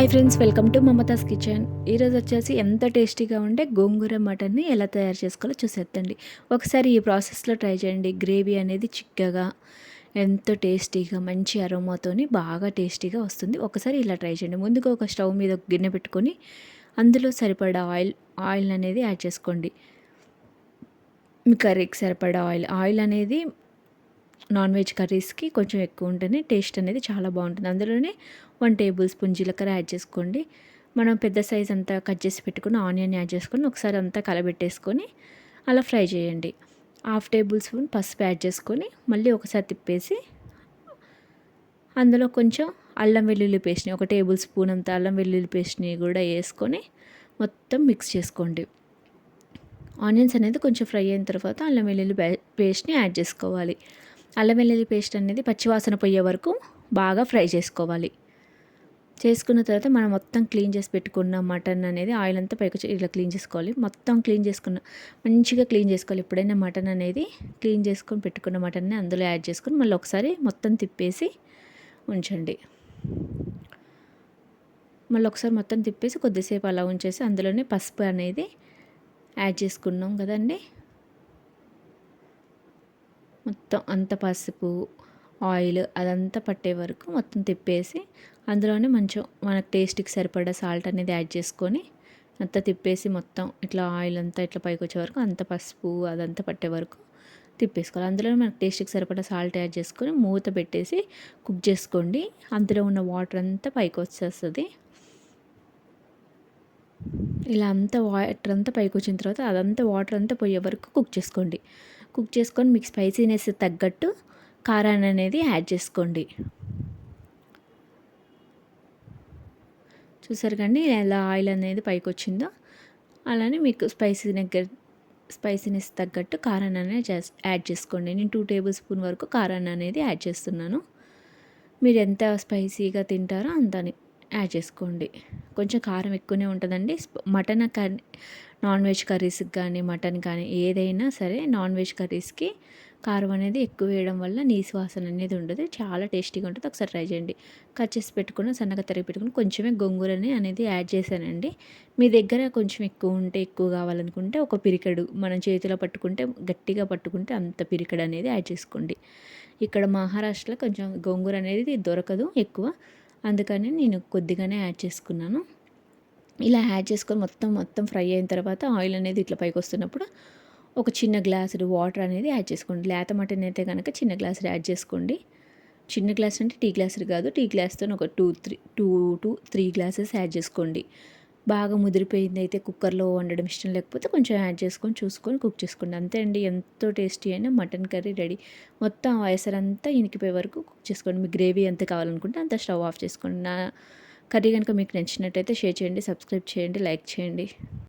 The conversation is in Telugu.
Hi friends, welcome to Mamata's kitchen. ఈరోజు వచ్చేసి ఎంత టేస్టీగా ఉండే గోంగూర మటన్ని ఎలా తయారు చేసుకోవాలో చూసేద్దండి. ఒకసారి ఈ ప్రాసెస్లో ట్రై చేయండి. గ్రేవీ అనేది చిక్కగా ఎంతో టేస్టీగా మంచి అరోమాతోని బాగా టేస్టీగా వస్తుంది. ఒకసారి ఇలా ట్రై చేయండి. ముందుగా ఒక స్టవ్ మీద ఒక గిన్నె పెట్టుకొని అందులో సరిపడా ఆయిల్ అనేది యాడ్ చేసుకోండి. మీ కర్రీకి సరిపడా ఆయిల్ అనేది నాన్ వెజ్ కర్రీస్కి కొంచెం ఎక్కువ ఉంటేనే టేస్ట్ అనేది చాలా బాగుంటుంది. అందులోనే 1 టేబుల్ స్పూన్ జీలకర్ర యాడ్ చేసుకోండి. మనం పెద్ద సైజ్ అంతా కట్ చేసి పెట్టుకుని ఆనియన్ యాడ్ చేసుకొని ఒకసారి అంతా కలబెట్టేసుకొని అలా ఫ్రై చేయండి. 1/2 టేబుల్ స్పూన్ పసుపు యాడ్ చేసుకొని మళ్ళీ ఒకసారి తిప్పేసి అందులో కొంచెం అల్లం వెల్లుల్లి పేస్ట్ని 1 టేబుల్ స్పూన్ అంత అల్లం వెల్లుల్లి పేస్ట్ని కూడా వేసుకొని మొత్తం మిక్స్ చేసుకోండి. ఆనియన్స్ అనేది కొంచెం ఫ్రై అయిన తర్వాత అల్లం వెల్లుల్లి పేస్ట్ని యాడ్ చేసుకోవాలి. అల్లం వెల్లుల్లి పేస్ట్ అనేది పచ్చివాసన పోయే వరకు బాగా ఫ్రై చేసుకోవాలి. చేసుకున్న తర్వాత మనం మొత్తం క్లీన్ చేసి పెట్టుకున్న మటన్ అనేది ఆయిల్ అంతా పైకి ఇలా క్లీన్ చేసుకోవాలి. మొత్తం మంచిగా క్లీన్ చేసుకోవాలి. ఎప్పుడైనా మటన్ అనేది క్లీన్ చేసుకొని పెట్టుకున్న మటన్ని అందులో యాడ్ చేసుకొని మళ్ళీ ఒకసారి మొత్తం తిప్పేసి ఉంచండి. మళ్ళీ ఒకసారి మొత్తం తిప్పేసి కొద్దిసేపు అలా ఉంచేసి అందులోనే పసుపు అనేది యాడ్ చేసుకున్నాం కదండి. మొత్తం అంత పసుపు ఆయిల్ అదంతా పట్టే వరకు మొత్తం తిప్పేసి అందులోనే మంచి మనకు టేస్ట్కి సరిపడా సాల్ట్ అనేది యాడ్ చేసుకొని అంతా తిప్పేసి మొత్తం ఇట్లా ఆయిల్ అంతా ఇట్లా పైకి వచ్చే వరకు అంత పసుపు అదంతా పట్టే వరకు తిప్పేసుకోవాలి. అందులోనే మనకు టేస్ట్కి సరిపడా సాల్ట్ యాడ్ చేసుకొని మూత పెట్టేసి కుక్ చేసుకోండి. అందులో ఉన్న వాటర్ అంతా పైకి వచ్చేస్తుంది. ఇలా అంతా వాటర్ అంతా పైకి వచ్చిన తర్వాత అదంతా వాటర్ అంతా పోయే వరకు కుక్ చేసుకోండి. కుక్ చేసుకొని మీకు స్పైసీనెస్ తగ్గట్టు కారాన్ని అనేది యాడ్ చేసుకోండి. చూసారు కండి ఎలా ఆయిల్ అనేది పైకి వచ్చిందో అలానే మీకు స్పైసీనెస్ తగ్గట్టు కారాన్ని అనేది యాడ్ చేసుకోండి. నేను 2 టేబుల్ స్పూన్ వరకు కారాన్ని అనేది యాడ్ చేస్తున్నాను. మీరు ఎంత స్పైసీగా తింటారో అంతని యాడ్ చేసుకోండి. కొంచెం కారం ఎక్కువనే ఉంటుందండి. మటన్ కానీ నాన్ వెజ్ కర్రీస్కి కానీ మటన్ కానీ ఏదైనా సరే నాన్ వెజ్ కర్రీస్కి కారం అనేది ఎక్కువ వేయడం వల్ల నీసు వాసన అనేది ఉండదు. చాలా టేస్టీగా ఉంటుంది. ఒకసారి ట్రై చేయండి. కట్ చేసి పెట్టుకుని సన్నగా తరిగి పెట్టుకుని కొంచెమే గోంగూరని అనేది యాడ్ చేశానండి. మీ దగ్గర కొంచెం ఎక్కువ ఉంటే ఎక్కువ కావాలనుకుంటే ఒక పిరికెడు మనం చేతిలో పట్టుకుంటే గట్టిగా పట్టుకుంటే అంత పిరికెడు అనేది యాడ్ చేసుకోండి. ఇక్కడ మహారాష్ట్రలో కొంచెం గోంగూర అనేది దొరకదు ఎక్కువ, అందుకని నేను కొద్దిగానే యాడ్ చేసుకున్నాను. ఇలా యాడ్ చేసుకొని మొత్తం ఫ్రై అయిన తర్వాత ఆయిల్ అనేది ఇట్లా పైకి వస్తున్నప్పుడు ఒక చిన్న గ్లాసుడు వాటర్ అనేది యాడ్ చేసుకోండి. లేత మటన్ అయితే కనుక చిన్న గ్లాసుడు యాడ్ చేసుకోండి. చిన్న గ్లాస్ అంటే టీ గ్లాసుడు కాదు, టీ గ్లాస్తో ఒక 2-3 గ్లాసెస్ యాడ్ చేసుకోండి. బాగా ముదిరిపోయింది అయితే కుక్కర్లో వండడం ఇష్టం లేకపోతే కొంచెం యాడ్ చేసుకొని చూసుకొని కుక్ చేసుకోండి. అంతే అండి, ఎంతో టేస్టీ అయిన మటన్ కర్రీ రెడీ. మొత్తం ఎసరంతా ఇనికిపోయే వరకు కుక్ చేసుకోండి. మీకు గ్రేవీ ఎంత కావాలనుకుంటే అంత స్టవ్ ఆఫ్ చేసుకోండి. నా కర్రీ కనుక మీకు నచ్చినట్టయితే షేర్ చేయండి, సబ్స్క్రైబ్ చేయండి, లైక్ చేయండి.